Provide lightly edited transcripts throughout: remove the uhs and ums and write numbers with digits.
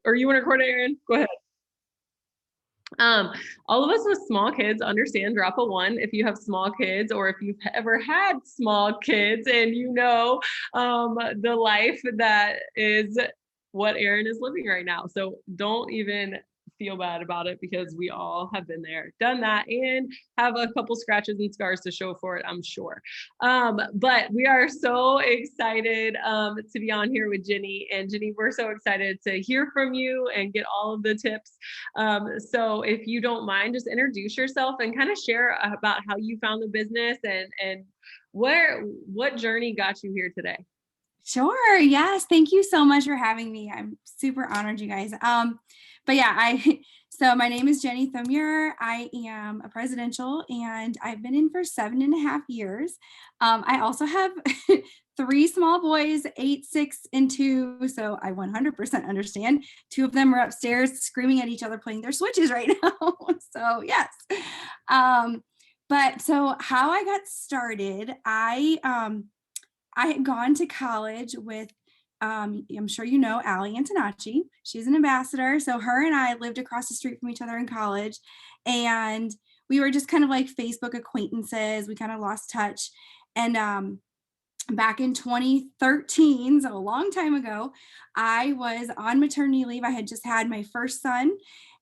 Or you want to record it, Aaron? Go ahead. Um, all of us with small kids understand drop a one if you have small kids, or if you've ever had small kids and the life that is what Aaron is living right now. So don't even feel bad about it, because we all have been there, done that, and have a couple scratches and scars to show for it, I'm sure. But we are so excited to be on here with Jenny. And Jenny, we're so excited to hear from you and get all of the tips. So if you don't mind, just introduce yourself and kind of share about how you found the business, and what journey got you here today. Sure. Yes. Thank you so much for having me. I'm super honored, you guys. But yeah, so my name is Jenny Thomure. I am a presidential and I've been in for 7.5 years. I also have three small boys, 8, 6, and 2. So I 100% understand. 2 of them are upstairs screaming at each other, playing their switches right now. So yes. But so how I got started, I had gone to college with, I'm sure you know, Allie Antonacci. She's an ambassador. So her and I lived across the street from each other in college. And we were just kind of like Facebook acquaintances. We kind of lost touch. And back in 2013, so a long time ago, I was on maternity leave. I had just had my first son.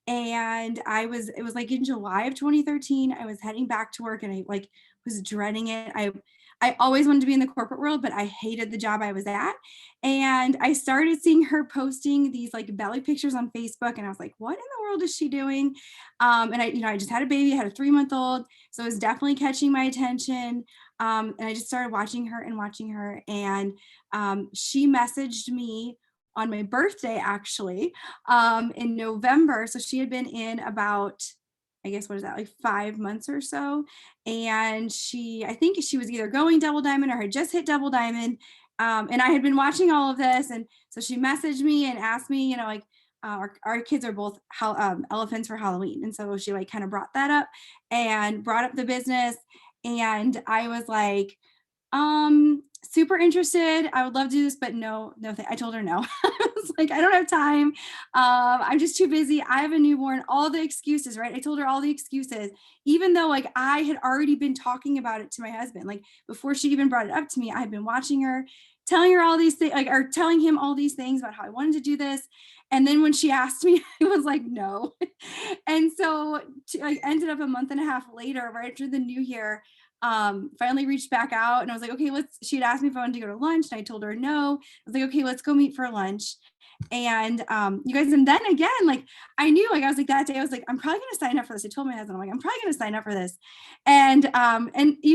And it was like in July of 2013, I was heading back to work and I like was dreading it. I always wanted to be in the corporate world, but I hated the job I was at. And I started seeing her posting these like belly pictures on Facebook. And I was like, what in the world is she doing? And I just had a baby, I had a 3-month-old. So it was definitely catching my attention. And I just started watching her and watching her. And she messaged me on my birthday, actually, in November. So she had been in about, I guess, what is that, like 5 months or so. And I think she was either going double diamond or had just hit double diamond. And I had been watching all of this. And so she messaged me and asked me, like, our kids are both elephants for Halloween. And so she like kind of brought that up and brought up the business. And I was like, super interested. I would love to do this, but no, I told her no. I was like, I don't have time. I'm just too busy. I have a newborn, all the excuses, right? I told her all the excuses, even though like I had already been talking about it to my husband. Like before she even brought it up to me, I had been watching her, telling her all these things, like, or telling him all these things about how I wanted to do this. And then when she asked me, I was like, no. And so I ended up a month and a half later, right after the new year, finally reached back out and I was like, okay, she'd asked me if I wanted to go to lunch and I told her no. I was like, okay, let's go meet for lunch. And you guys, and then again, like I knew, like I was like that day, I was like, I'm probably gonna sign up for this. I told my husband, I'm like, I'm probably gonna sign up for this. And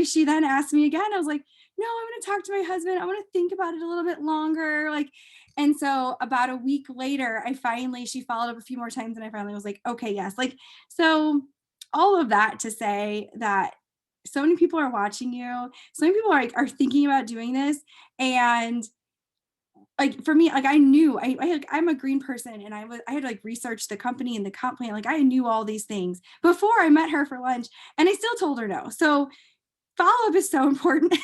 she then asked me again, I was like, no, I'm gonna talk to my husband. I want to think about it a little bit longer. Like, and so about a week later, she followed up a few more times and I finally was like, okay, yes. Like, so all of that to say that so many people are watching you. So many people are thinking about doing this. And like for me, like I knew I'm a green person and I had like researched the company and the comp plan. Like I knew all these things before I met her for lunch and I still told her no. So follow-up is so important.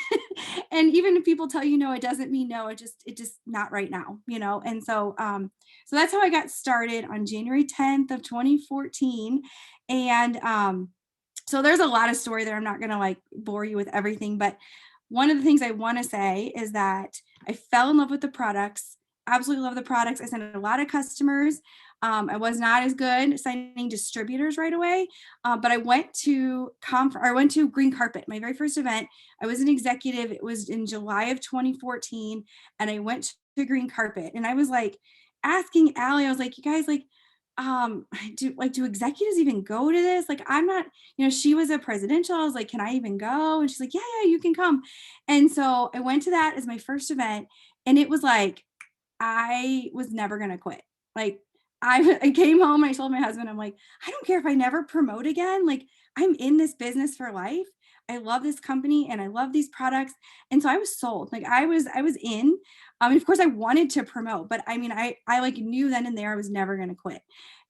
And even if people tell you no, it doesn't mean no. It just not right now, And so so that's how I got started on January 10th of 2014. And so there's a lot of story there. I'm not going to like bore you with everything, but one of the things I want to say is that I fell in love with the products. Absolutely love the products. I sent a lot of customers. I was not as good signing distributors right away, but I went to Green Carpet, my very first event. I was an executive. It was in July of 2014, and I went to Green Carpet, and I was like asking Allie, I was like, you guys, like, do executives even go to this? Like, I'm not, she was a presidential. I was like, can I even go? And she's like, yeah, you can come. And so I went to that as my first event, and it was like, I was never going to quit. Like, I came home and I told my husband, I'm like, I don't care if I never promote again. Like, I'm in this business for life. I love this company and I love these products. And so I was sold. Like I was in. And of course I wanted to promote, but I mean, I like knew then and there I was never going to quit.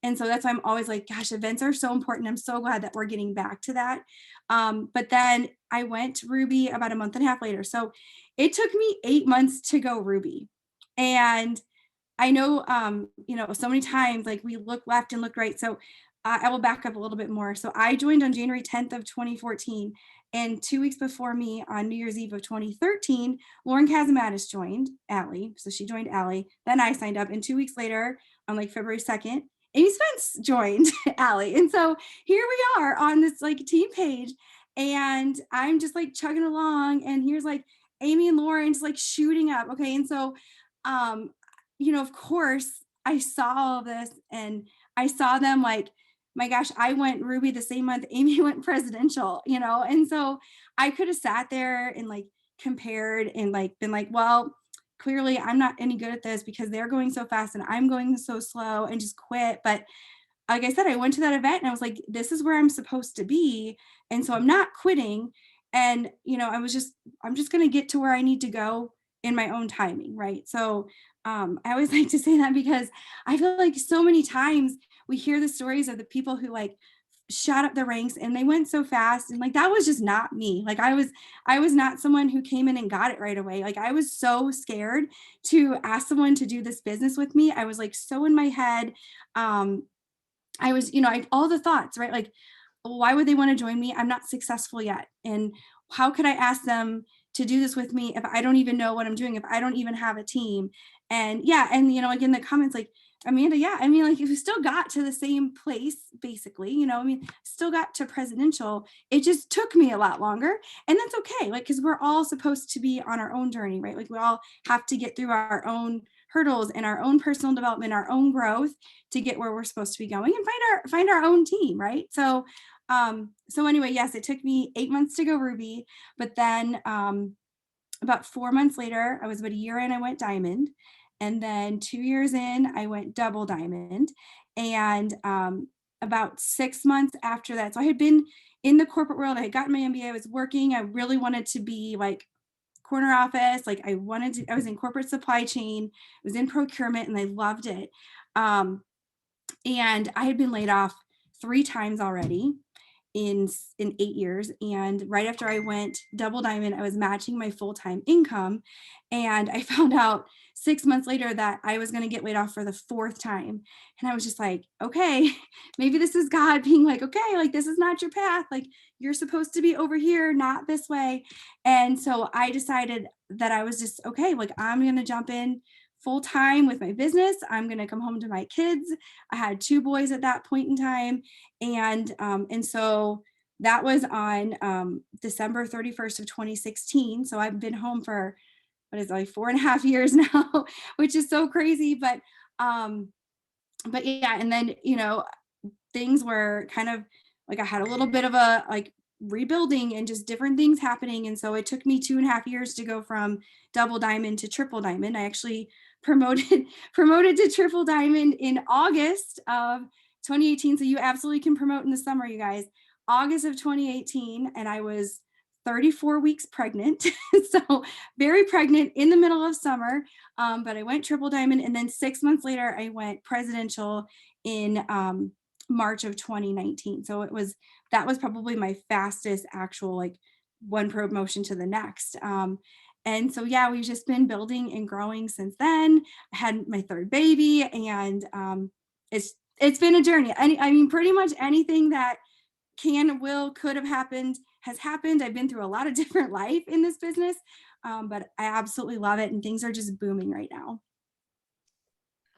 And so that's why I'm always like, gosh, events are so important. I'm so glad that we're getting back to that. But then I went to Ruby about a month and a half later. So it took me 8 months to go Ruby. And I know, so many times like we look left and look right. So I will back up a little bit more. So I joined on January 10th of 2014. And 2 weeks before me on New Year's Eve of 2013, Lauren Kazamatis joined Allie. So she joined Allie. Then I signed up. And 2 weeks later, on like February 2nd, Amy Spence joined Allie. And so here we are on this like team page. And I'm just like chugging along. And here's like Amy and Lauren just like shooting up. Okay. And so um, of course, I saw all of this and I saw them like, my gosh, I went Ruby the same month Amy went presidential, and so I could have sat there and like compared and like been like, well, clearly I'm not any good at this because they're going so fast and I'm going so slow and just quit. But like I said, I went to that event and I was like, this is where I'm supposed to be. And so I'm not quitting. And, I'm just going to get to where I need to go in my own timing. Right. So I always like to say that because I feel like so many times we hear the stories of the people who like shot up the ranks and they went so fast, and like that was just not me. Like I was not someone who came in and got it right away. Like I was so scared to ask someone to do this business with me. I was like so in my head. I was, all the thoughts, right? Like, why would they want to join me? I'm not successful yet. And how could I ask them to do this with me if I don't even know what I'm doing, if I don't even have a team? And yeah, and like in the comments, like, Amanda, yeah, I mean, like if we still got to the same place, basically, still got to presidential. It just took me a lot longer. And that's okay. Like, because we're all supposed to be on our own journey, right? Like we all have to get through our own hurdles and our own personal development, our own growth to get where we're supposed to be going and find our own team, right? So anyway, yes, it took me 8 months to go Ruby, but then about 4 months later, I was about a year in, I went diamond, and then 2 years in, I went double diamond, and about 6 months after that, so I had been in the corporate world, I had gotten my MBA, I was working, I really wanted to be like corner office, like I was in corporate supply chain, I was in procurement, and I loved it. Um, and I had been laid off 3 times already in 8 years. And right after I went double diamond, I was matching my full-time income. And I found out 6 months later that I was going to get laid off for the 4th time. And I was just like, okay, maybe this is God being like, okay, like this is not your path. Like you're supposed to be over here, not this way. And so I decided that I was just, okay, like I'm going to jump in full time with my business. I'm going to come home to my kids. I had 2 boys at that point in time. And so that was on December 31st of 2016. So I've been home for what is it, like 4.5 years now, which is so crazy. But yeah, and then things were kind of like I had a little bit of a like rebuilding and just different things happening. And so it took me 2.5 years to go from double diamond to triple diamond. I actually promoted promoted to triple diamond in August of 2018. So you absolutely can promote in the summer, you guys. August of 2018, and I was 34 weeks pregnant. So very pregnant in the middle of summer. But I went triple diamond, and then 6 months later, I went presidential in March of 2019. So that was probably my fastest actual like one promotion to the next. And so yeah, we've just been building and growing since then. I had my 3rd baby, and it's been a journey. I mean, pretty much anything that can, will, could have happened has happened. I've been through a lot of different life in this business, but I absolutely love it, and things are just booming right now.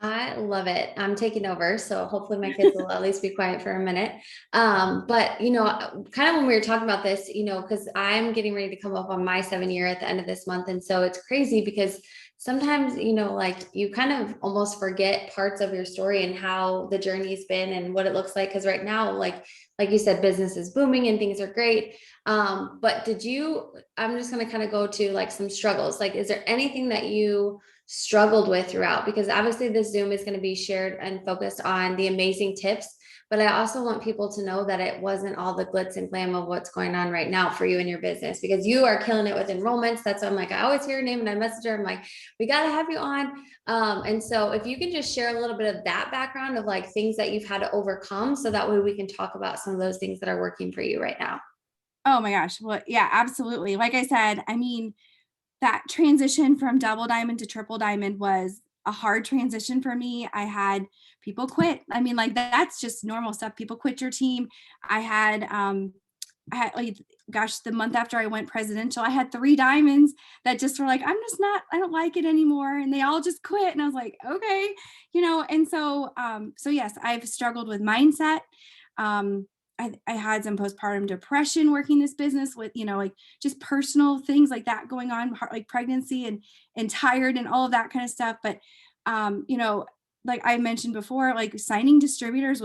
I love it. I'm taking over, so hopefully my kids will at least be quiet for a minute. But kind of when we were talking about this, because I'm getting ready to come up on my 7 year at the end of this month, and so it's crazy because sometimes like you kind of almost forget parts of your story and how the journey's been and what it looks like. Because right now, like you said, business is booming and things are great. But I'm just going to kind of go to like some struggles. Like, is there anything that you struggled with throughout? Because obviously this Zoom is going to be shared and focused on the amazing tips, but I also want people to know that it wasn't all the glitz and glam of what's going on right now for you and your business, because you are killing it with enrollments. That's why I'm like, I always hear your name and I message her. I'm like, we got to have you on. And so if you can just share a little bit of that background of like things that you've had to overcome, so that way we can talk about some of those things that are working for you right now. Oh my gosh. Well, yeah, absolutely. Like I said, I mean, that transition from double diamond to triple diamond was a hard transition for me. I had people quit. I mean, like that's just normal stuff. People quit your team. I had like, gosh, the month after I went presidential, I had 3 diamonds that just were like, I don't like it anymore. And they all just quit. And I was like, okay, and so yes, I've struggled with mindset. I had some postpartum depression working this business with, like just personal things like that going on, like pregnancy and tired and all of that kind of stuff. But, like I mentioned before, like signing distributors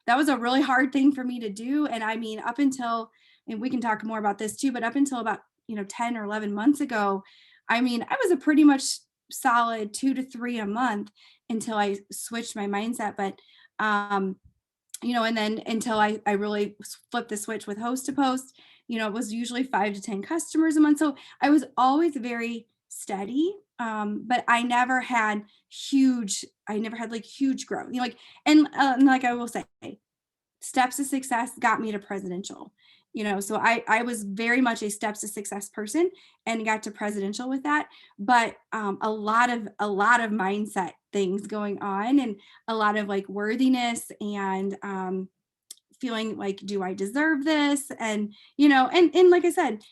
that was a really hard thing for me to do. And I mean, up until, and we can talk more about this too, but up until about, 10 or 11 months ago, I mean, I was a pretty much solid 2 to 3 a month until I switched my mindset. But, and then until I really flipped the switch with host to post, it was usually 5 to 10 customers a month. So I was always very steady. But I never had like huge growth, and like I will say, steps to success got me to presidential, so I was very much a steps to success person and got to presidential with that. But a lot of mindset things going on, and a lot of like worthiness and feeling like, do I deserve this? And and like I said,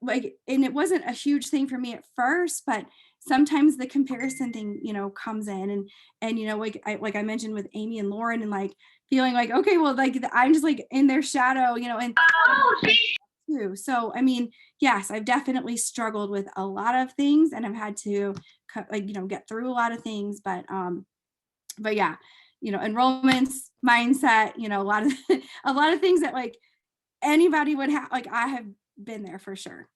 and it wasn't a huge thing for me at first, but sometimes the comparison thing, comes in, and like I mentioned with Amy and Lauren, and like feeling like, okay, well, like I'm just like in their shadow, and too. So I mean, yes, I've definitely struggled with a lot of things, and I've had to get through a lot of things. But yeah, enrollments, mindset, a lot of a lot of things that like anybody would have, like I have been there for sure.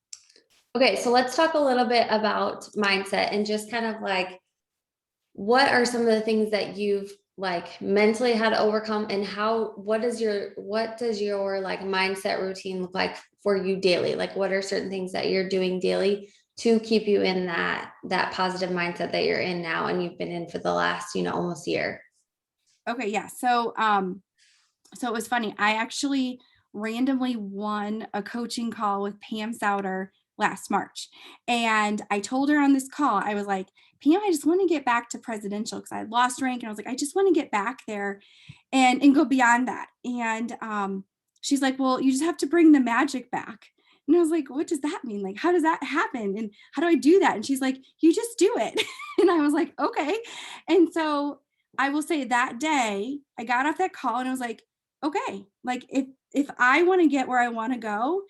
Okay, so let's talk a little bit about mindset and just kind of like, what are some of the things that you've like mentally had to overcome, and what does your like mindset routine look like for you daily? Like, what are certain things that you're doing daily to keep you in that positive mindset that you're in now and you've been in for the last, almost year? Okay, yeah. So so it was funny. I actually randomly won a coaching call with Pam Souter last March. And I told her on this call, I was like, Pam, I just want to get back to presidential because I had lost rank. And I was like, I just want to get back there and go beyond that. And she's like, well, you just have to bring the magic back. And I was like, what does that mean? Like, how does that happen? And how do I do that? And she's like, you just do it. And I was like, okay. And so I will say that day I got off that call and I was like, okay, like if I want to get where I want to go,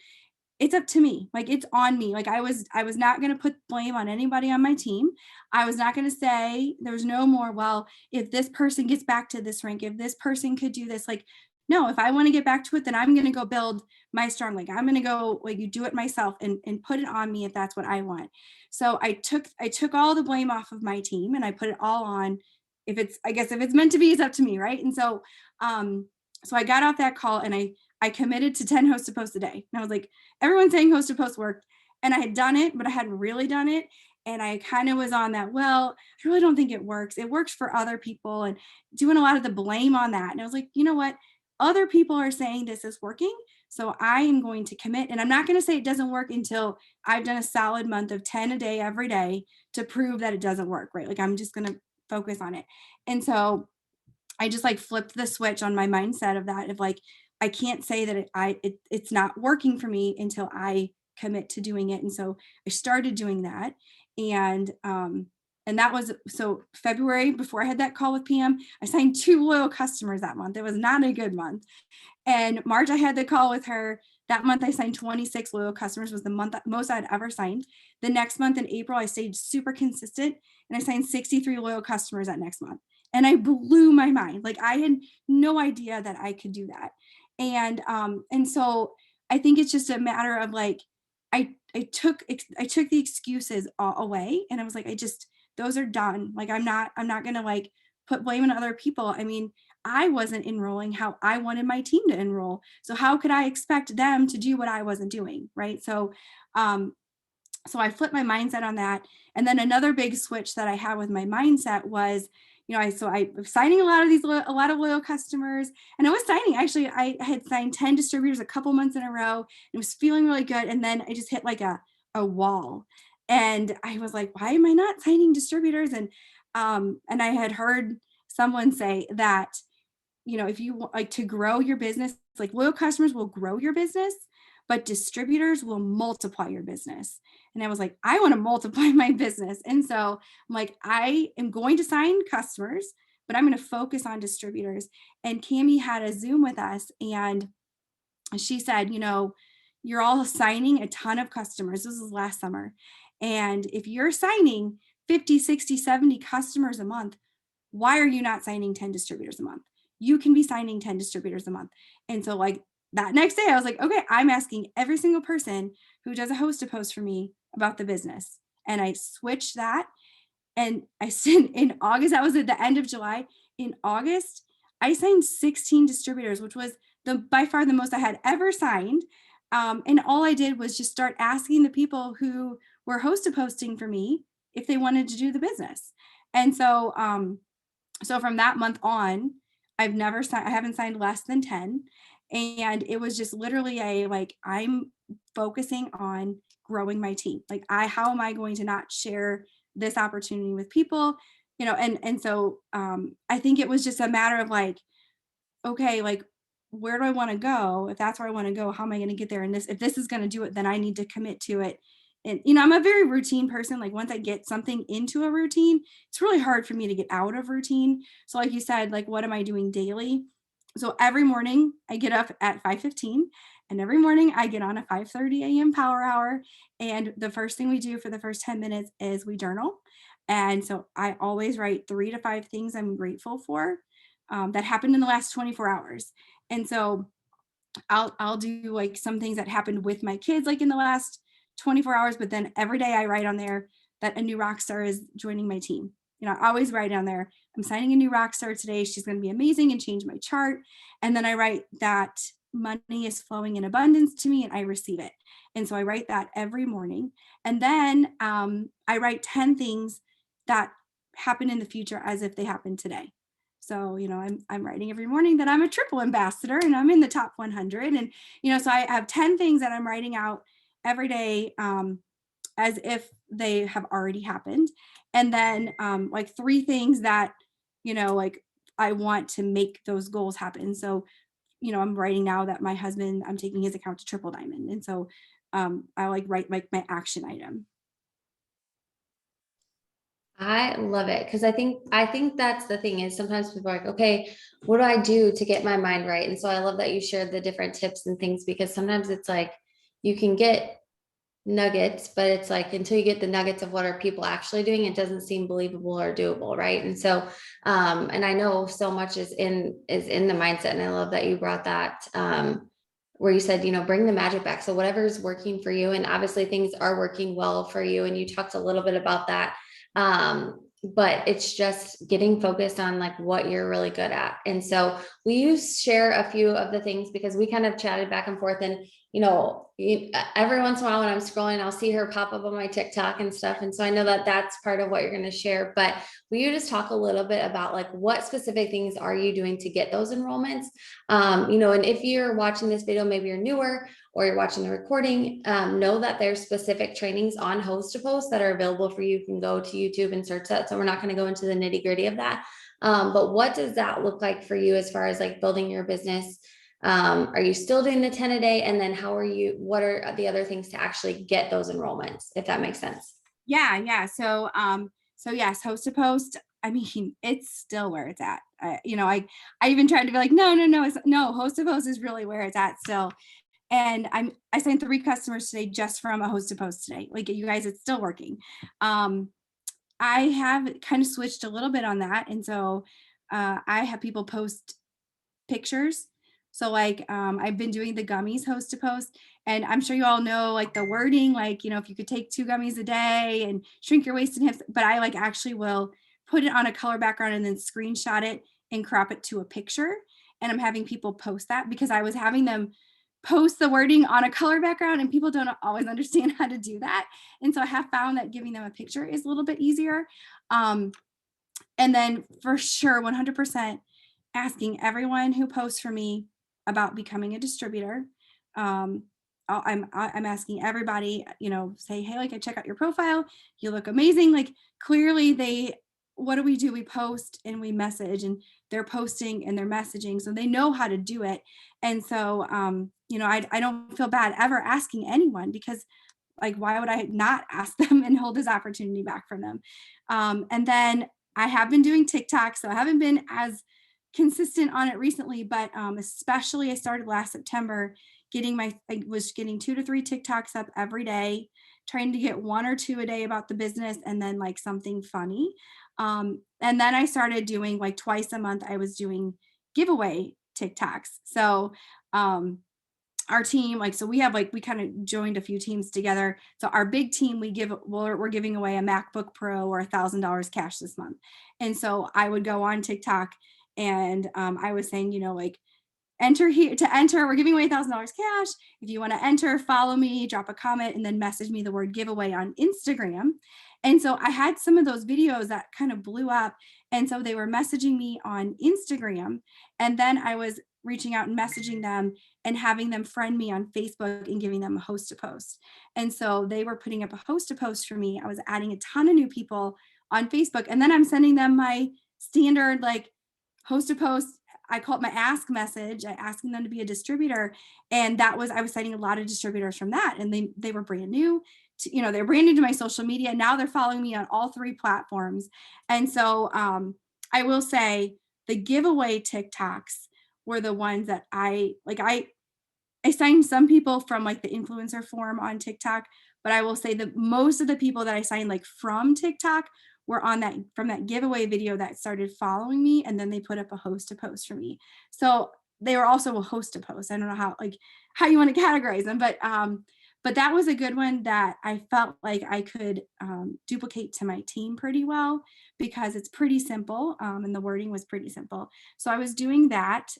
it's up to me. Like it's on me. Like I was not going to put blame on anybody on my team. I was not going to say there's no more, well, if this person gets back to this rank, if this person could do this, like, no, if I want to get back to it, then I'm going to go build my strong league. I'm going to go like you do it myself and put it on me if that's what I want. So I took all the blame off of my team and I put it all on. I guess if it's meant to be, it's up to me. Right. And so I got off that call and I committed to 10 host to post a day. And I was like, everyone's saying host to post worked. And I had done it, but I hadn't really done it. And I kind of was on that, well, I really don't think it works. It works for other people, and doing a lot of the blame on that. And I was like, you know what? Other people are saying this is working. So I am going to commit. And I'm not going to say it doesn't work until I've done a solid month of 10 a day every day to prove that it doesn't work, right? Like I'm just going to focus on it. And so I just like flipped the switch on my mindset of that, of like, I can't say that it's not working for me until I commit to doing it. And so I started doing that. And that was, so February, before I had that call with PM, I signed 2 loyal customers that month. It was not a good month. And March, I had the call with her. That month, I signed 26 loyal customers, was the month most I'd ever signed. The next month in April, I stayed super consistent and I signed 63 loyal customers that next month. And I blew my mind. Like I had no idea that I could do that. And so I think it's just a matter of like, I took the excuses away, and I was like, those are done. Like I'm not going to like put blame on other people. I mean, I wasn't enrolling how I wanted my team to enroll. So how could I expect them to do what I wasn't doing? Right. So I flipped my mindset on that. And then another big switch that I had with my mindset was, I was signing a lot of loyal customers, and I was signing, actually, I had signed 10 distributors a couple months in a row, and it was feeling really good. And then I just hit like a wall, and I was like, why am I not signing distributors? And And I had heard someone say that, if you want like to grow your business, like loyal customers will grow your business, but distributors will multiply your business. And I was like, I want to multiply my business. And so I'm like, I am going to sign customers, but I'm going to focus on distributors. And Cami had a Zoom with us, and she said, you're all signing a ton of customers. This was last summer. And if you're signing 50, 60, 70 customers a month, why are you not signing 10 distributors a month? You can be signing 10 distributors a month. And so like that next day I was like, okay, I'm asking every single person who does a host to post for me about the business. And I switched that. And I sent in August, that was at the end of July. In August, I signed 16 distributors, which was by far the most I had ever signed. And all I did was just start asking the people who were host to posting for me if they wanted to do the business. And so from that month on, I haven't signed less than 10. And it was just literally I'm focusing on growing my team. Like how am I going to not share this opportunity with people? And so I think it was just a matter of like, okay, like where do I want to go? If that's where I want to go, how am I going to get there? And if this is going to do it, then I need to commit to it. And I'm a very routine person. Like once I get something into a routine, it's really hard for me to get out of routine. So like you said, like what am I doing daily? So every morning I get up at 5:15, and every morning I get on a 5:30 a.m. power hour. And the first thing we do for the first 10 minutes is we journal. And so I always write 3 to 5 things I'm grateful for that happened in the last 24 hours. And so I'll do like some things that happened with my kids like in the last 24 hours, but then every day I write on there that a new rock star is joining my team. I always write down there, I'm signing a new rock star today. She's going to be amazing and change my chart. And then I write that money is flowing in abundance to me and I receive it. And so I write that every morning. And then I write 10 things that happen in the future as if they happened today. So, I'm writing every morning that I'm a triple ambassador and I'm in the top 100. And, so I have 10 things that I'm writing out every day as if they have already happened. And then like 3 things that, like I want to make those goals happen. So, I'm writing now that my husband, I'm taking his account to triple diamond. And so I like write like my action item. I love it because I think that's the thing is sometimes people are like, okay, what do I do to get my mind right? And so I love that you shared the different tips and things because sometimes it's like you can get nuggets, but it's like until you get the nuggets of what are people actually doing, it doesn't seem believable or doable, right? And so and I know so much is in the mindset, and I love that you brought that where you said, bring the magic back. So whatever is working for you, and obviously things are working well for you, and you talked a little bit about that. But it's just getting focused on like what you're really good at. And so we share a few of the things because we kind of chatted back and forth, and every once in a while when I'm scrolling, I'll see her pop up on my TikTok and stuff. And so I know that that's part of what you're going to share, but will you just talk a little bit about like what specific things are you doing to get those enrollments? And if you're watching this video, maybe you're newer or you're watching the recording, know that there's specific trainings on host to post that are available for you. You can go to YouTube and search that. So we're not going to go into the nitty gritty of that. But what does that look like for you as far as like building your business? Are you still doing the 10 a day? And then what are the other things to actually get those enrollments, if that makes sense? Yeah. So yes, host to post. I mean, it's still where it's at. I even tried to be like, no, host to post is really where it's at still. And I signed 3 customers today just from a host to post today. Like you guys, it's still working. I have kind of switched a little bit on that. And so I have people post pictures. So like I've been doing the gummies host to post, and I'm sure you all know like the wording, like, if you could take 2 gummies a day and shrink your waist and hips, but I like actually will put it on a color background and then screenshot it and crop it to a picture. And I'm having people post that because I was having them post the wording on a color background and people don't always understand how to do that. And so I have found that giving them a picture is a little bit easier. And then for sure, 100% asking everyone who posts for me about becoming a distributor. I'm asking everybody, say, hey, like I check out your profile, you look amazing. Like clearly they what do? We post and we message, and they're posting and they're messaging. So they know how to do it. And so, I don't feel bad ever asking anyone, because like, why would I not ask them and hold this opportunity back from them? And then I have been doing TikTok, so I haven't been as consistent on it recently, but especially I started last September I was getting 2 to 3 TikToks up every day, trying to get 1 or 2 a day about the business, and then like something funny. And then I started doing like twice a month, I was doing giveaway TikToks. So our team, like, so we have like, we kind of joined a few teams together. So our big team, we're giving away a MacBook Pro or $1,000 cash this month. And so I would go on TikTok, and I was saying, like, enter here to enter. We're giving away $1,000 cash. If you want to enter, follow me, drop a comment, and then message me the word giveaway on Instagram. And so I had some of those videos that kind of blew up. And so they were messaging me on Instagram. And then I was reaching out and messaging them and having them friend me on Facebook and giving them a host to post. And so they were putting up a host to post for me. I was adding a ton of new people on Facebook. And then I'm sending them my standard like host to post. I call it my ask message, asking them to be a distributor. And I was citing a lot of distributors from that. And they were brand new they're brand new to my social media. Now they're following me on all 3 platforms. And so I will say the giveaway TikToks were the ones that I signed some people from like the influencer forum on TikTok, but I will say that most of the people that I signed like from TikTok were from that giveaway video that started following me, and then they put up a host to post for me. So they were also a host to post. I don't know how you want to categorize them, but that was a good one that I felt like I could duplicate to my team pretty well, because it's pretty simple, and the wording was pretty simple. So I was doing that.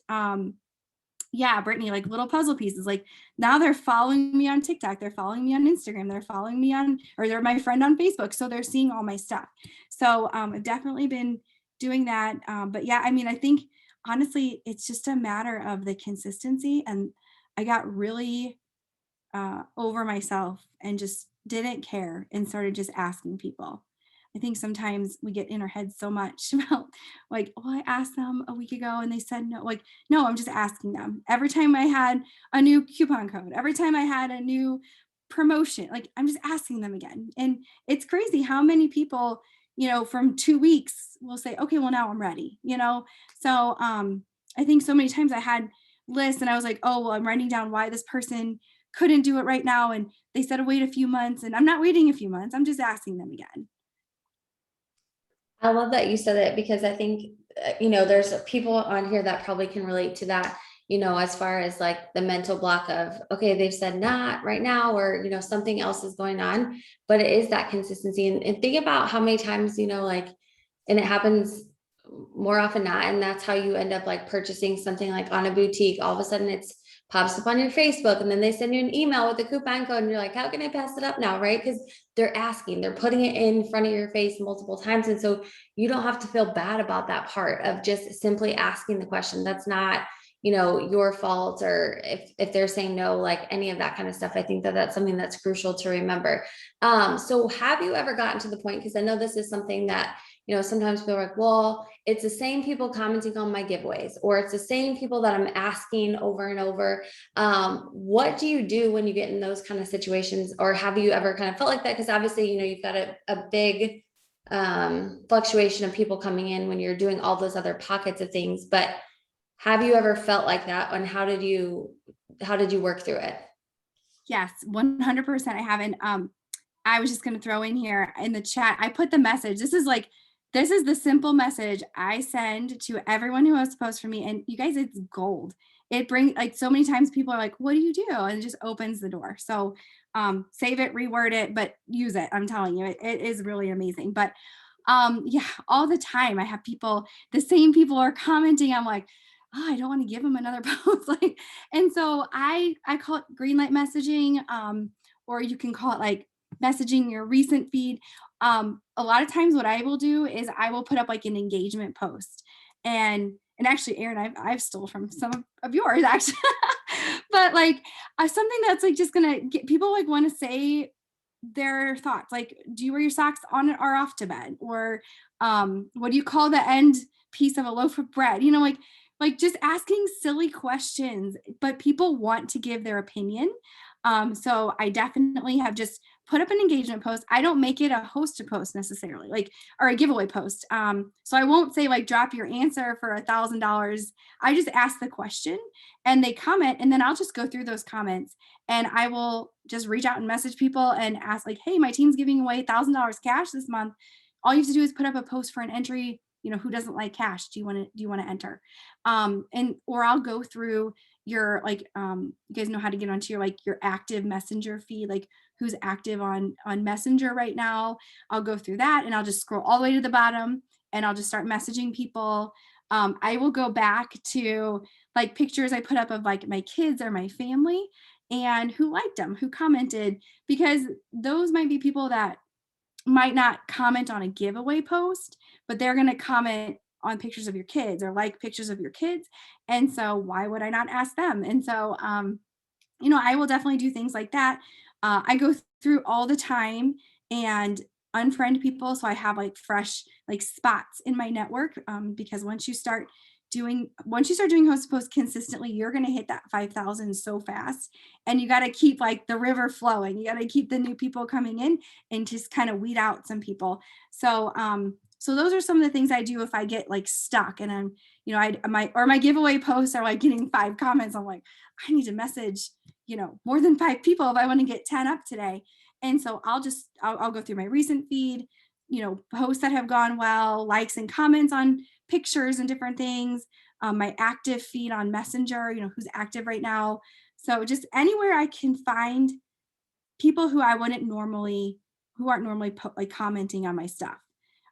Yeah, Brittany, like little puzzle pieces. Like now they're following me on TikTok, they're following me on Instagram, they're following me or they're my friend on Facebook. So they're seeing all my stuff. So I've definitely been doing that. But yeah, I mean, I think honestly, it's just a matter of the consistency. And I got really over myself and just didn't care and started just asking people. I think sometimes we get in our heads so much about like, oh, I asked them a week ago and they said no. Like, no, I'm just asking them. Every time I had a new coupon code, every time I had a new promotion, like I'm just asking them again. And it's crazy how many people, from 2 weeks will say, okay, well now I'm ready, So I think so many times I had lists and I was like, oh, well, I'm writing down why this person couldn't do it right now. And they said, wait a few months, and I'm not waiting a few months. I'm just asking them again. I love that you said it, because I think, there's people on here that probably can relate to that, as far as like the mental block of, okay, they've said not right now, or, something else is going on, but it is that consistency. And think about how many times, and it happens more often not. And that's how you end up like purchasing something like on a boutique. All of a sudden it's pops up on your Facebook, and then they send you an email with a coupon code, and you're like, how can I pass it up now? Right. Because they're putting it in front of your face multiple times. And so you don't have to feel bad about that part of just simply asking the question. That's not, your fault, or if they're saying no, like any of that kind of stuff. I think that that's something that's crucial to remember. So have you ever gotten to the point, because I know this is something that, sometimes people are like, well, it's the same people commenting on my giveaways, or it's the same people that I'm asking over and over. What do you do when you get in those kind of situations? Or have you ever kind of felt like that? Because obviously, you've got a big fluctuation of people coming in when you're doing all those other pockets of things. But have you ever felt like that? And how did you work through it? Yes, 100% I haven't. I was just going to throw in here in the chat, I put the message. This is the simple message I send to everyone who has to post for me. And you guys, it's gold. It brings, like, so many times people are like, what do you do? And it just opens the door. So save it, reword it, but use it. I'm telling you, it is really amazing. But yeah, all the time I have the same people are commenting. I'm like, oh, I don't want to give them another post. Like, and so I call it green light messaging, or you can call it like messaging your recent feed. A lot of times what I will do is I will put up like an engagement post, and actually, Erin, I've stole from some of yours actually, but like something that's like just gonna get people like want to say their thoughts. Like, do you wear your socks on or off to bed? Or what do you call the end piece of a loaf of bread? You know, like just asking silly questions, but people want to give their opinion. So I definitely have just put up an engagement post. I don't make it a hosted post necessarily, like, or a giveaway post. So I won't say like drop your answer for $1,000. I just ask the question and they comment, and then I'll just go through those comments and I will just reach out and message people and ask like, hey, my team's giving away $1,000 cash this month. All you have to do is put up a post for an entry. You know, who doesn't like cash? Do you want to enter? And or I'll go through your like you guys know how to get onto your active messenger feed, like who's active on Messenger right now. I'll go through that and I'll just scroll all the way to the bottom and I'll just start messaging people. I will go back to like pictures I put up of like my kids or my family and who liked them, who commented, because those might be people that might not comment on a giveaway post, but they're going to comment on pictures of your kids or like pictures of your kids. And so why would I not ask them? And so, you know, I will definitely do things like that. I go through all the time and unfriend people. So I have like fresh like spots in my network, because once you start doing host posts consistently, you're going to hit that 5,000 so fast. And you got to keep like the river flowing. You got to keep the new people coming in and just kind of weed out some people. So, so those are some of the things I do if I get like stuck and I'm, you know, my giveaway posts are like getting 5 comments. I'm like, I need to message, you know, more than 5 people if I want to get 10 up today. And so I'll go through my recent feed, you know, posts that have gone well, likes and comments on pictures and different things, my active feed on Messenger, you know, who's active right now. So just anywhere I can find people who aren't normally like commenting on my stuff.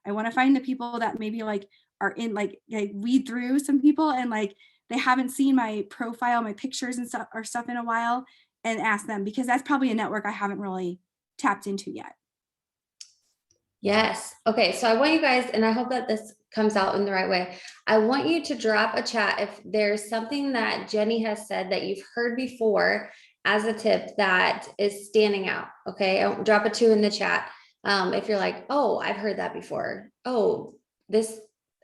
I want to find the people that maybe like are in like weed through some people and like they haven't seen my profile, my pictures and stuff in a while, and ask them, because that's probably a network I haven't really tapped into yet. Yes. Okay. So I want you guys, and I hope that this comes out in the right way. I want you to drop a chat if there's something that Jenny has said that you've heard before as a tip that is standing out. Okay. I'll drop a 2 in the chat. If you're like, oh, I've heard that before. Oh,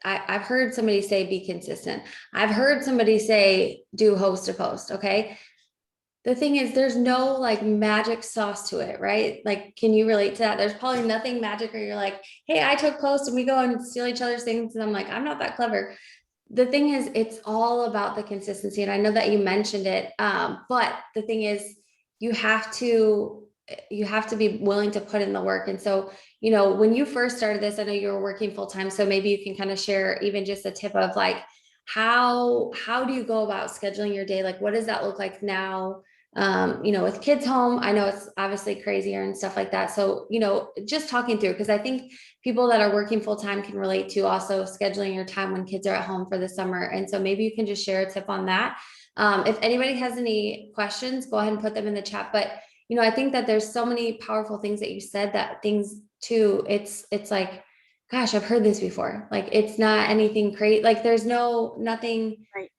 I've heard somebody say be consistent. I've heard somebody say do host to post. Okay. The thing is, there's no like magic sauce to it, right? Like, can you relate to that? There's probably nothing magic where you're like, hey, I took posts and we go and steal each other's things. And I'm like, I'm not that clever. The thing is, it's all about the consistency. And I know that you mentioned it. But the thing is, you have to be willing to put in the work. And so, you know, when you first started this, I know you were working full time. So maybe you can kind of share even just a tip of like, how do you go about scheduling your day? Like, what does that look like now? You know, with kids home, I know it's obviously crazier and stuff like that. So, you know, just talking through, because I think people that are working full time can relate to also scheduling your time when kids are at home for the summer. And so maybe you can just share a tip on that. If anybody has any questions, go ahead and put them in the chat. But, you know, I think that there's so many powerful things that you said, that things too, it's like, gosh, I've heard this before. Like, it's not anything crazy. Like, there's nothing. Right.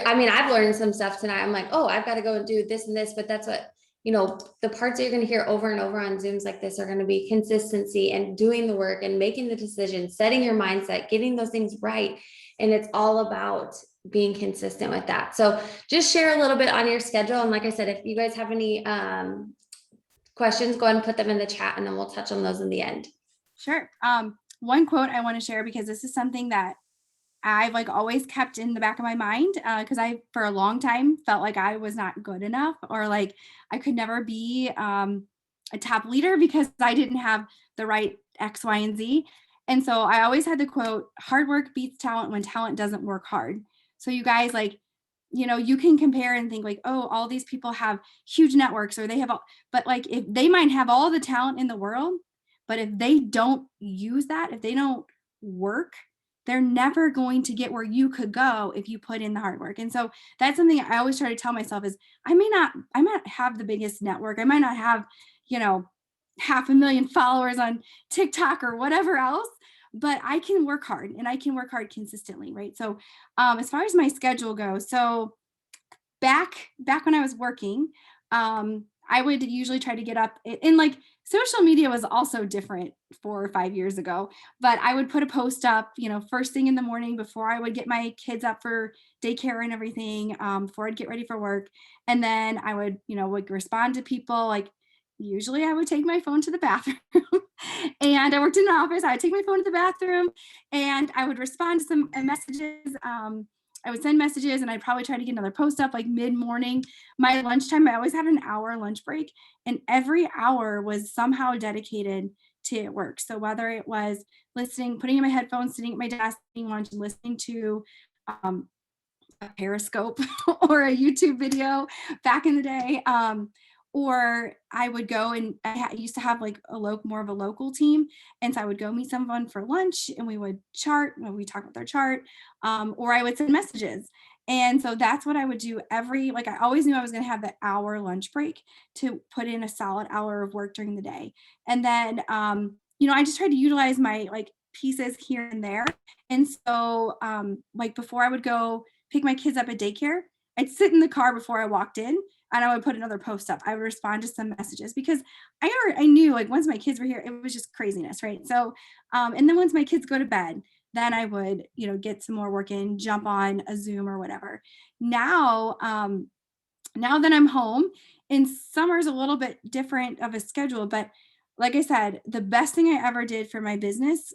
I mean, I've learned some stuff tonight. I'm like, oh, I've got to go and do this and this, but that's what, you know, the parts that you're going to hear over and over on Zooms like this are going to be consistency and doing the work and making the decision, setting your mindset, getting those things right. And it's all about being consistent with that. So just share a little bit on your schedule. And like I said, if you guys have any questions, go ahead and put them in the chat and then we'll touch on those in the end. Sure. One quote I want to share, because this is something that I've like always kept in the back of my mind, because I, for a long time, felt like I was not good enough, or like I could never be a top leader because I didn't have the right X, Y, and Z. And so I always had the quote, hard work beats talent when talent doesn't work hard. So you guys, like, you know, you can compare and think like, oh, all these people have huge networks, or they have all, but like if they might have all the talent in the world, but if they don't use that, if they don't work, they're never going to get where you could go if you put in the hard work. And so that's something I always try to tell myself is I might have the biggest network. I might not have, you know, 500,000 followers on TikTok or whatever else, but I can work hard and I can work hard consistently. Right. So as far as my schedule goes, so back when I was working, I would usually try to get up, and like social media was also different 4 or 5 years ago, but I would put a post up, first thing in the morning before I would get my kids up for daycare and everything, before I'd get ready for work. And then I would, would respond to people. Like usually I would take my phone to the bathroom and I worked in an office. I would take my phone to the bathroom and I would respond to some messages. I would send messages and I'd probably try to get another post up like mid-morning. My lunchtime, I always had an hour lunch break, and every hour was somehow dedicated to work. So whether it was listening, putting in my headphones, sitting at my desk, eating lunch, and listening to a Periscope or a YouTube video back in the day. Or I would go, and I used to have like more of a local team. And so I would go meet someone for lunch and we would chart, we talk about their chart, or I would send messages. And so that's what I would do I always knew I was going to have that hour lunch break to put in a solid hour of work during the day. And then, I just tried to utilize my like pieces here and there. And so, like before I would go pick my kids up at daycare, I'd sit in the car before I walked in and I would put another post up. I would respond to some messages because I knew like once my kids were here, it was just craziness, right? So, and then once my kids go to bed, then I would, get some more work in, jump on a Zoom or whatever. Now that I'm home, and summer's a little bit different of a schedule, but like I said, the best thing I ever did for my business,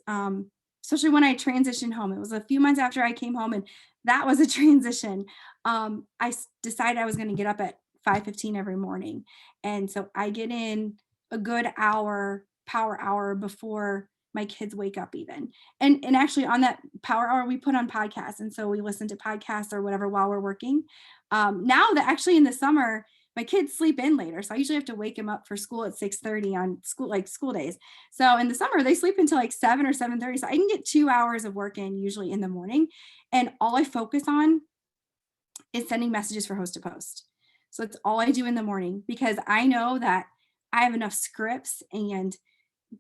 especially when I transitioned home, it was a few months after I came home, and that was a transition. Decided I was going to get up at 5:15 every morning. And so I get in a good power hour before my kids wake up even. And actually on that power hour, we put on podcasts. And so we listen to podcasts or whatever while we're working. Now that actually in the summer, my kids sleep in later. So I usually have to wake them up for school at 6:30 on school days. So in the summer, they sleep until like 7 or 7:30. So I can get 2 hours of work in usually in the morning. And all I focus on is sending messages for host to post. So it's all I do in the morning because I know that I have enough scripts and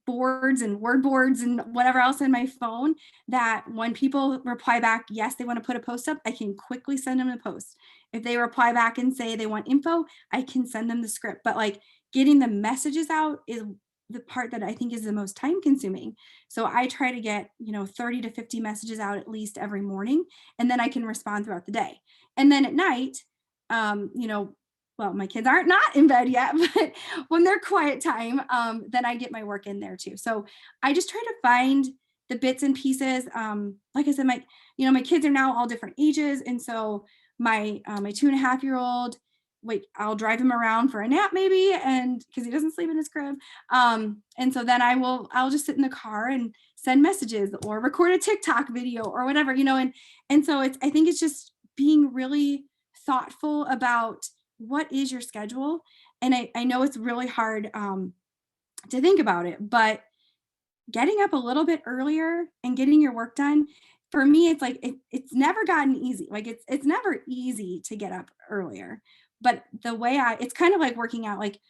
boards and word boards and whatever else in my phone that when people reply back, yes, they want to put a post up, I can quickly send them the post. If they reply back and say they want info, I can send them the script. But like getting the messages out is the part that I think is the most time consuming. So I try to get, 30 to 50 messages out at least every morning, and then I can respond throughout the day. And then at night, well, my kids aren't not in bed yet, but when they're quiet time, then I get my work in there too. So I just try to find the bits and pieces. Like I said, my kids are now all different ages. And so my 2.5-year-old, I'll drive him around for a nap maybe, and because he doesn't sleep in his crib. And so then I'll just sit in the car and send messages or record a TikTok video or whatever, and so I think it's just being really thoughtful about what is your schedule. And I know it's really hard to think about it, but getting up a little bit earlier and getting your work done, for me, it's like it's never gotten easy. Like it's never easy to get up earlier. But it's kind of like working out. Like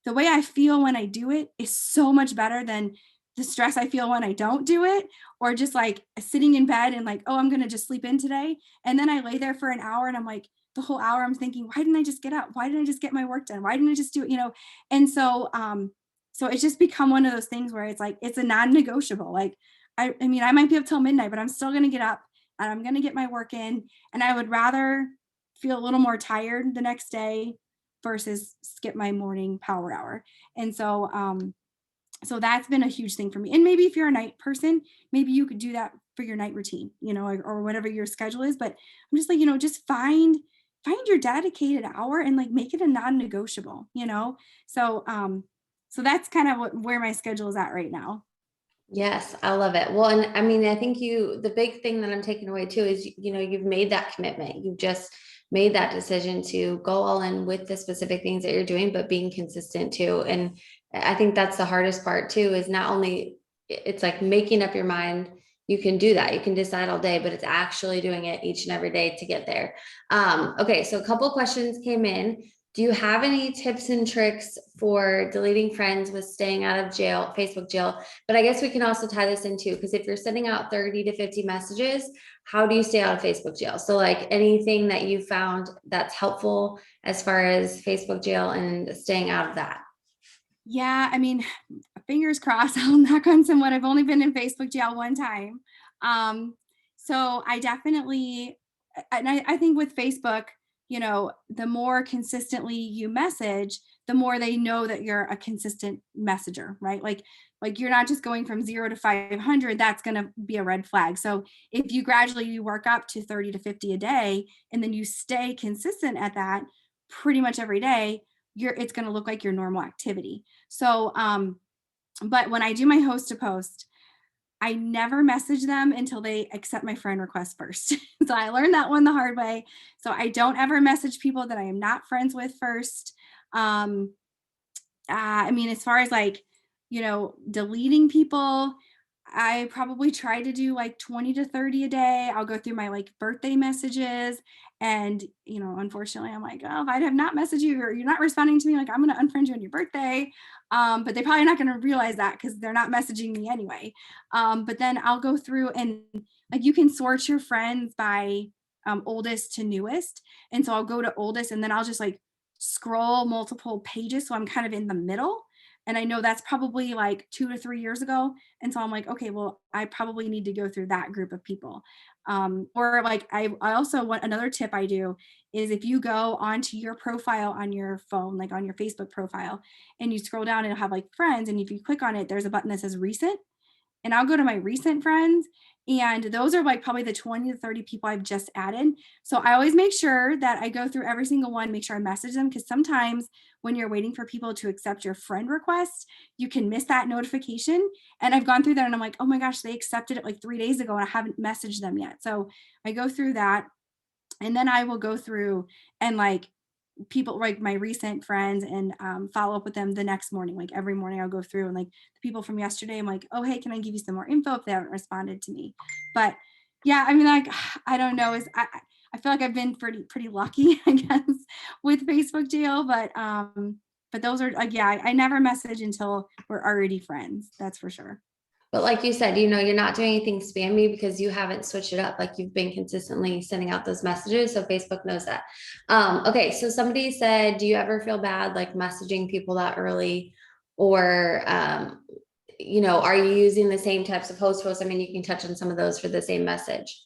the way I feel when I do it is so much better than the stress I feel when I don't do it, or just like sitting in bed and like, oh, I'm going to just sleep in today. And then I lay there for an hour and I'm like, the whole hour I'm thinking, why didn't I just get up? Why didn't I just get my work done? Why didn't I just do it? And so, so it's just become one of those things where it's like, it's a non-negotiable. Like, I mean, I might be up till midnight, but I'm still going to get up and I'm going to get my work in. And I would rather feel a little more tired the next day versus skip my morning power hour. And so, so that's been a huge thing for me. And maybe if you're a night person, maybe you could do that for your night routine, or whatever your schedule is. But I'm just like, just find your dedicated hour and like make it a non-negotiable, So, so that's kind of where my schedule is at right now. Yes, I love it. Well, and I mean, I think the big thing that I'm taking away too is, you've made that commitment. You've just made that decision to go all in with the specific things that you're doing, but being consistent too. And I think that's the hardest part too, is not only it's like making up your mind. You can do that. You can decide all day, but it's actually doing it each and every day to get there. Okay. So a couple of questions came in. Do you have any tips and tricks for deleting friends with staying out of jail, Facebook jail? But I guess we can also tie this into, because if you're sending out 30 to 50 messages, how do you stay out of Facebook jail? So like anything that you found that's helpful as far as Facebook jail and staying out of that. Yeah, I mean, fingers crossed, I'll knock on some wood. I've only been in Facebook jail one time. So I definitely, and I think with Facebook, the more consistently you message, the more they know that you're a consistent messenger, right? Like you're not just going from 0 to 500, that's going to be a red flag. So if you gradually work up to 30 to 50 a day, and then you stay consistent at that pretty much every day, it's going to look like your normal activity. So, but when I do my host to post, I never message them until they accept my friend request first. So I learned that one the hard way. So I don't ever message people that I am not friends with first. I mean, as far as like, deleting people, I probably try to do like 20 to 30 a day. I'll go through my like birthday messages. And, unfortunately, I'm like, oh, if I have not messaged you or you're not responding to me, like I'm going to unfriend you on your birthday. But they're probably not going to realize that because they're not messaging me anyway. But then I'll go through and like you can sort your friends by oldest to newest. And so I'll go to oldest and then I'll just like scroll multiple pages. So I'm kind of in the middle. And I know that's probably like 2 to 3 years ago. And so I'm like, okay, well, I probably need to go through that group of people. Or like, I also want another tip I do is if you go onto your profile on your phone, like on your Facebook profile, and you scroll down and it'll have like friends. And if you click on it, there's a button that says recent. And I'll go to my recent friends, and those are like probably the 20 to 30 people I've just added. So I always make sure that I go through every single one, make sure I message them, because sometimes when you're waiting for people to accept your friend request, you can miss that notification. And I've gone through that and I'm like, oh my gosh, they accepted it like 3 days ago and I haven't messaged them yet. So I go through that, and then I will go through and like people like my recent friends and follow up with them the next morning. Like every morning I'll go through and like the people from yesterday, I'm like, oh, hey, can I give you some more info if they haven't responded to me? But yeah, I mean, like, I don't know. I feel like I've been pretty lucky, I guess, with Facebook jail, but those are like, yeah, I never message until we're already friends. That's for sure. But like you said, you're not doing anything spammy because you haven't switched it up. Like you've been consistently sending out those messages. So Facebook knows that. Okay. So somebody said, do you ever feel bad like messaging people that early? Or, are you using the same types of posts? I mean, you can touch on some of those for the same message.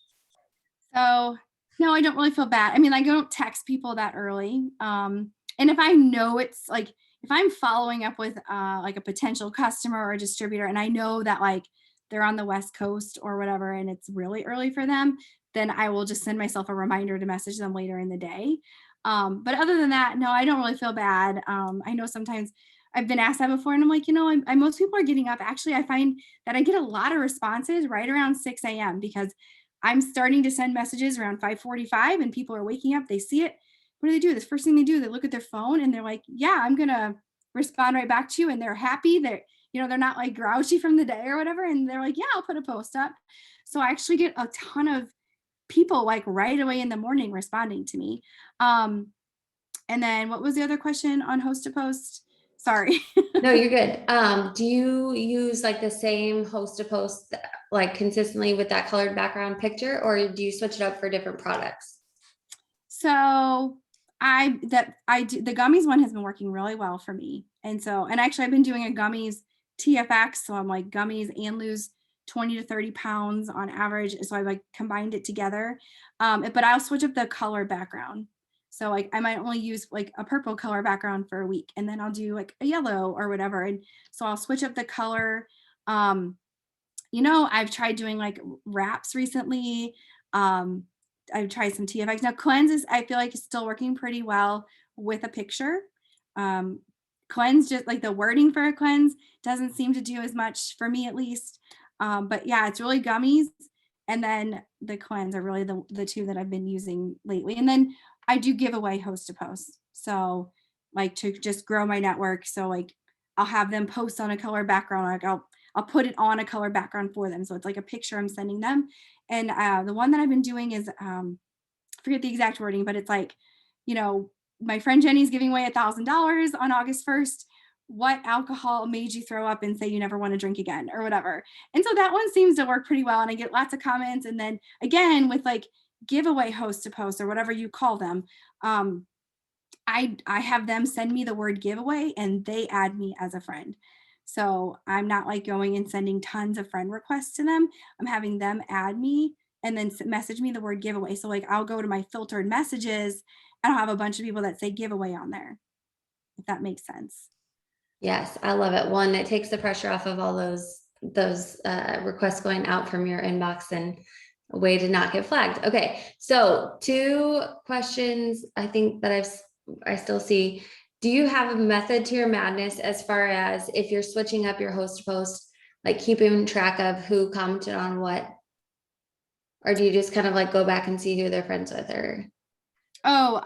So no, I don't really feel bad. I mean, I don't text people that early. And if I know it's like, if I'm following up with like a potential customer or a distributor, and I know that like they're on the West Coast or whatever, and it's really early for them, then I will just send myself a reminder to message them later in the day. But other than that, no, I don't really feel bad. I know sometimes I've been asked that before, and I'm like, most people are getting up. Actually, I find that I get a lot of responses right around 6 a.m. because I'm starting to send messages around 5:45 and people are waking up, they see it. What do they do? The first thing they do, they look at their phone and they're like, yeah, I'm going to respond right back to you. And they're happy. They're not like grouchy from the day or whatever. And they're like, yeah, I'll put a post up. So I actually get a ton of people like right away in the morning responding to me. And then what was the other question on host to post? Sorry. No, you're good. Do you use like the same host to post like consistently with that colored background picture, or do you switch it up for different products? So the gummies one has been working really well for me. And actually I've been doing a gummies TFX. So I'm like gummies and lose 20 to 30 pounds on average. So I like combined it together. But I'll switch up the color background. So like I might only use like a purple color background for a week, and then I'll do like a yellow or whatever. And so I'll switch up the color. I've tried doing like wraps recently. I've tried some TFX. Now cleanse I feel like is still working pretty well with a picture. Cleanse, just like the wording for a cleanse doesn't seem to do as much for me at least. But yeah, it's really gummies. And then the cleanse are really the two that I've been using lately. And then I do give away host to post. So like to just grow my network. So like I'll have them post on a color background. Like I'll put it on a color background for them. So it's like a picture I'm sending them. And the one that I've been doing is, forget the exact wording, but it's like, my friend Jenny's giving away $1,000 on August 1st. What alcohol made you throw up and say you never want to drink again or whatever? And so that one seems to work pretty well. And I get lots of comments. And then again, with like giveaway host to post or whatever you call them, I have them send me the word giveaway and they add me as a friend. So I'm not like going and sending tons of friend requests to them. I'm having them add me and then message me the word giveaway. So like I'll go to my filtered messages and I'll have a bunch of people that say giveaway on there, if that makes sense. Yes, I love it. One, it takes the pressure off of all those requests going out from your inbox and a way to not get flagged. Okay, so 2 questions I think that I still see. Do you have a method to your madness as far as if you're switching up your host to post, like keeping track of who commented on what? Or do you just kind of like go back and see who they're friends with or? Oh,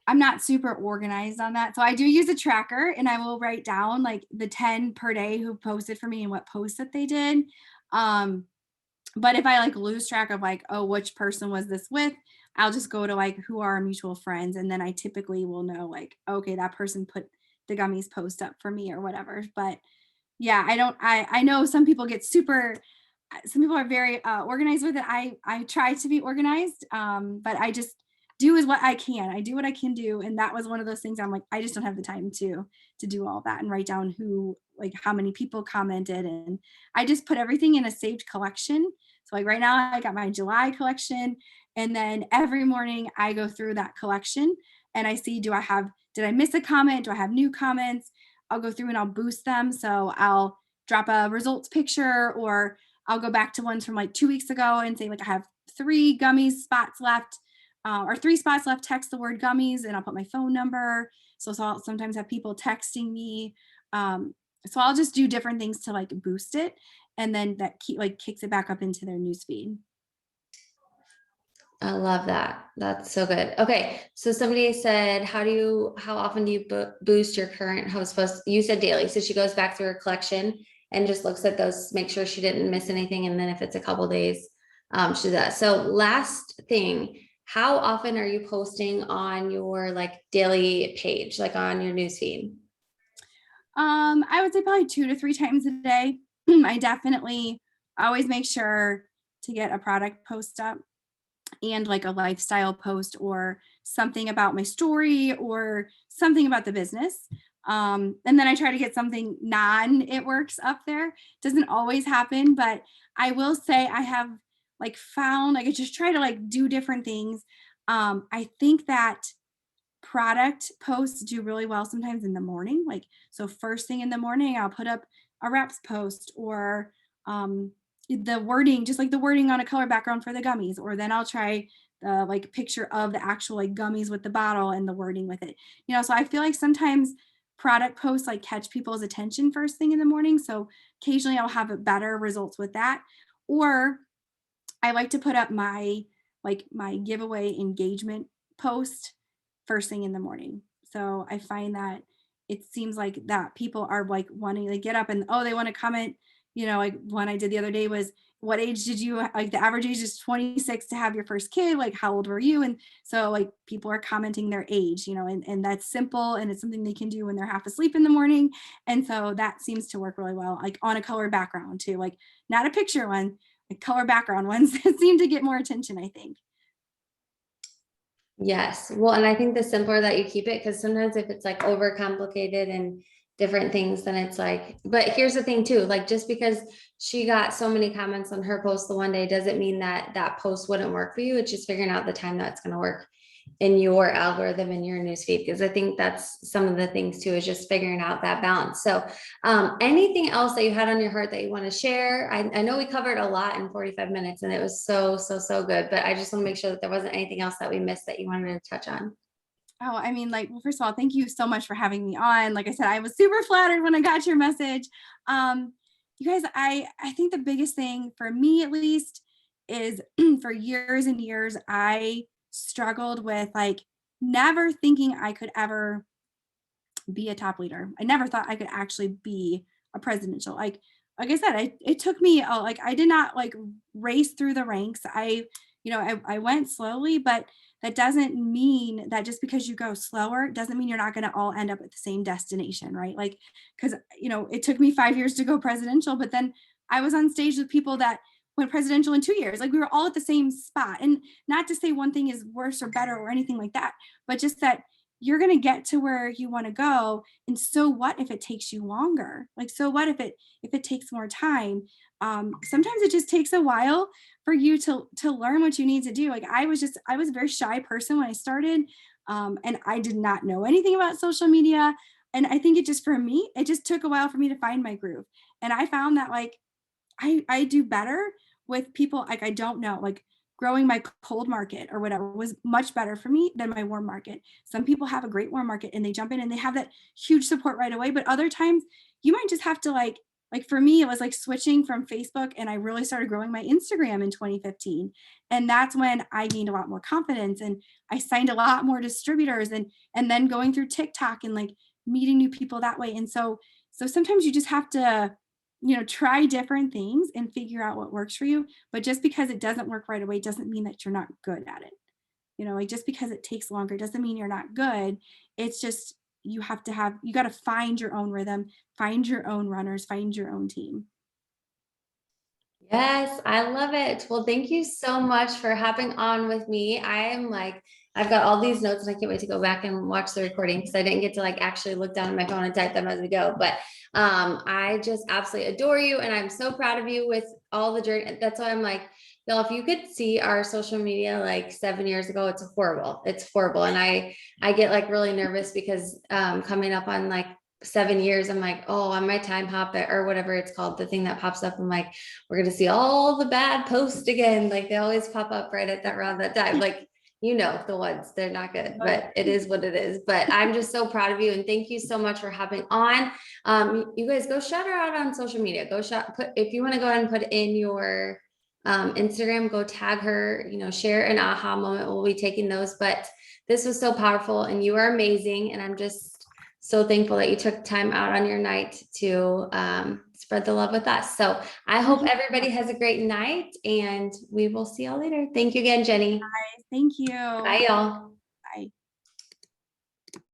I'm not super organized on that. So I do use a tracker and I will write down like the 10 per day who posted for me and what posts that they did. But if I like lose track of like, oh, which person was this with, I'll just go to like who are our mutual friends. And then I typically will know like, okay, that person put the gummies post up for me or whatever. But yeah, I know some people get some people are very organized with it. I try to be organized, but I just do is what I can. I do what I can do, and that was one of those things. I'm like, I just don't have the time to do all that and write down who, like, how many people commented, and I just put everything in a saved collection. So like right now, I got my July collection, and then every morning I go through that collection and I see, did I miss a comment? Do I have new comments? I'll go through and I'll boost them. So I'll drop a results picture, or I'll go back to ones from like 2 weeks ago and say like I have 3 gummies spots left, or 3 spots left. Text the word gummies and I'll put my phone number. So I'll sometimes have people texting me. So I'll just do different things to like boost it, and then that kicks it back up into their newsfeed. I love that. That's so good. Okay. So somebody said, how often do you boost your current host post? You said daily. So she goes back through her collection and just looks at those, make sure she didn't miss anything. And then if it's a couple days, she does that. So last thing, how often are you posting on your like daily page, like on your newsfeed? I would say probably 2 to 3 times a day. I definitely always make sure to get a product post up and like a lifestyle post or something about my story or something about the business. And then I try to get something it works up there. Doesn't always happen, but I will say I have like found, like I just try to like do different things. I think that product posts do really well sometimes in the morning. Like, so first thing in the morning, I'll put up a reps post or the wording, just like the wording on a color background for the gummies, or then I'll try the like picture of the actual like gummies with the bottle and the wording with it. So I feel like sometimes product posts like catch people's attention first thing in the morning. So occasionally I'll have better results with that. Or I like to put up my giveaway engagement post first thing in the morning. So I find that it seems like that people are like wanting to get up and they want to comment. Like one I did the other day was, what age did you, like the average age is 26 to have your first kid, like how old were you? And so like people are commenting their age, and that's simple and it's something they can do when they're half asleep in the morning. And so that seems to work really well, like on a color background too, like not a picture one, like color background ones that seem to get more attention, I think. Yes. Well, and I think the simpler that you keep it, because sometimes if it's like overcomplicated and different things, then it's like, but here's the thing too, like just because she got so many comments on her post the one day doesn't mean that that post wouldn't work for you. It's just figuring out the time that's going to work in your algorithm in your newsfeed, because I think that's some of the things too, is just figuring out that balance. So anything else that you had on your heart that you want to share? I know we covered a lot in 45 minutes and it was so good, but I just want to make sure that there wasn't anything else that we missed that you wanted to touch on. Oh, I mean, like, well, first of all, thank you so much for having me on. Like I said, I was super flattered when I got your message. You guys, I think the biggest thing for me, at least, is for years and years, I struggled with like never thinking I could ever be a top leader. I never thought I could actually be a presidential. Like I said, it took me like I did not like race through the ranks. I went slowly, but that doesn't mean that just because you go slower doesn't mean you're not going to all end up at the same destination, right? Like, because it took me 5 years to go presidential, but then I was on stage with people that went presidential in 2 years. Like, we were all at the same spot. And not to say one thing is worse or better or anything like that, but just that you're going to get to where you want to go. And so what if it takes you longer? Like, so what if it takes more time? Sometimes it just takes a while for you to learn what you need to do. Like, I was a very shy person when I started, and I did not know anything about social media. And I think for me, it just took a while for me to find my groove. And I found that, like, I do better with people like I don't know, like growing my cold market or whatever was much better for me than my warm market. Some people have a great warm market and they jump in and they have that huge support right away. But other times you might just have to like for me, it was like switching from Facebook, and I really started growing my Instagram in 2015. And that's when I gained a lot more confidence and I signed a lot more distributors, and then going through TikTok and like meeting new people that way. And so sometimes you just have to try different things and figure out what works for you. But just because it doesn't work right away doesn't mean that you're not good at it. Like, just because it takes longer doesn't mean you're not good. It's just you got to find your own rhythm, find your own runners, find your own team. Yes, I love it. Well, thank you so much for hopping on with me. I've got all these notes and I can't wait to go back and watch the recording because I didn't get to like actually look down at my phone and type them as we go. But I just absolutely adore you, and I'm so proud of you with all the journey. That's why I'm like, y'all, if you could see our social media like 7 years ago, it's horrible. It's horrible. And I get like really nervous because coming up on like 7 years, I'm like, oh, on my time hop or whatever it's called, the thing that pops up, I'm like, we're gonna see all the bad posts again. Like, they always pop up right at that around that time. Like, the ones, they're not good, but it is what it is. But I'm just so proud of you, and thank you so much for hopping on. You guys go shout her out on social media. If you want to go ahead and put in your Instagram, go tag her, share an aha moment. We'll be taking those. But this was so powerful, and you are amazing. And I'm just so thankful that you took time out on your night to spread the love with us. So I hope everybody has a great night, and we will see y'all later. Thank you again, Jenny. Thank you. Bye, y'all.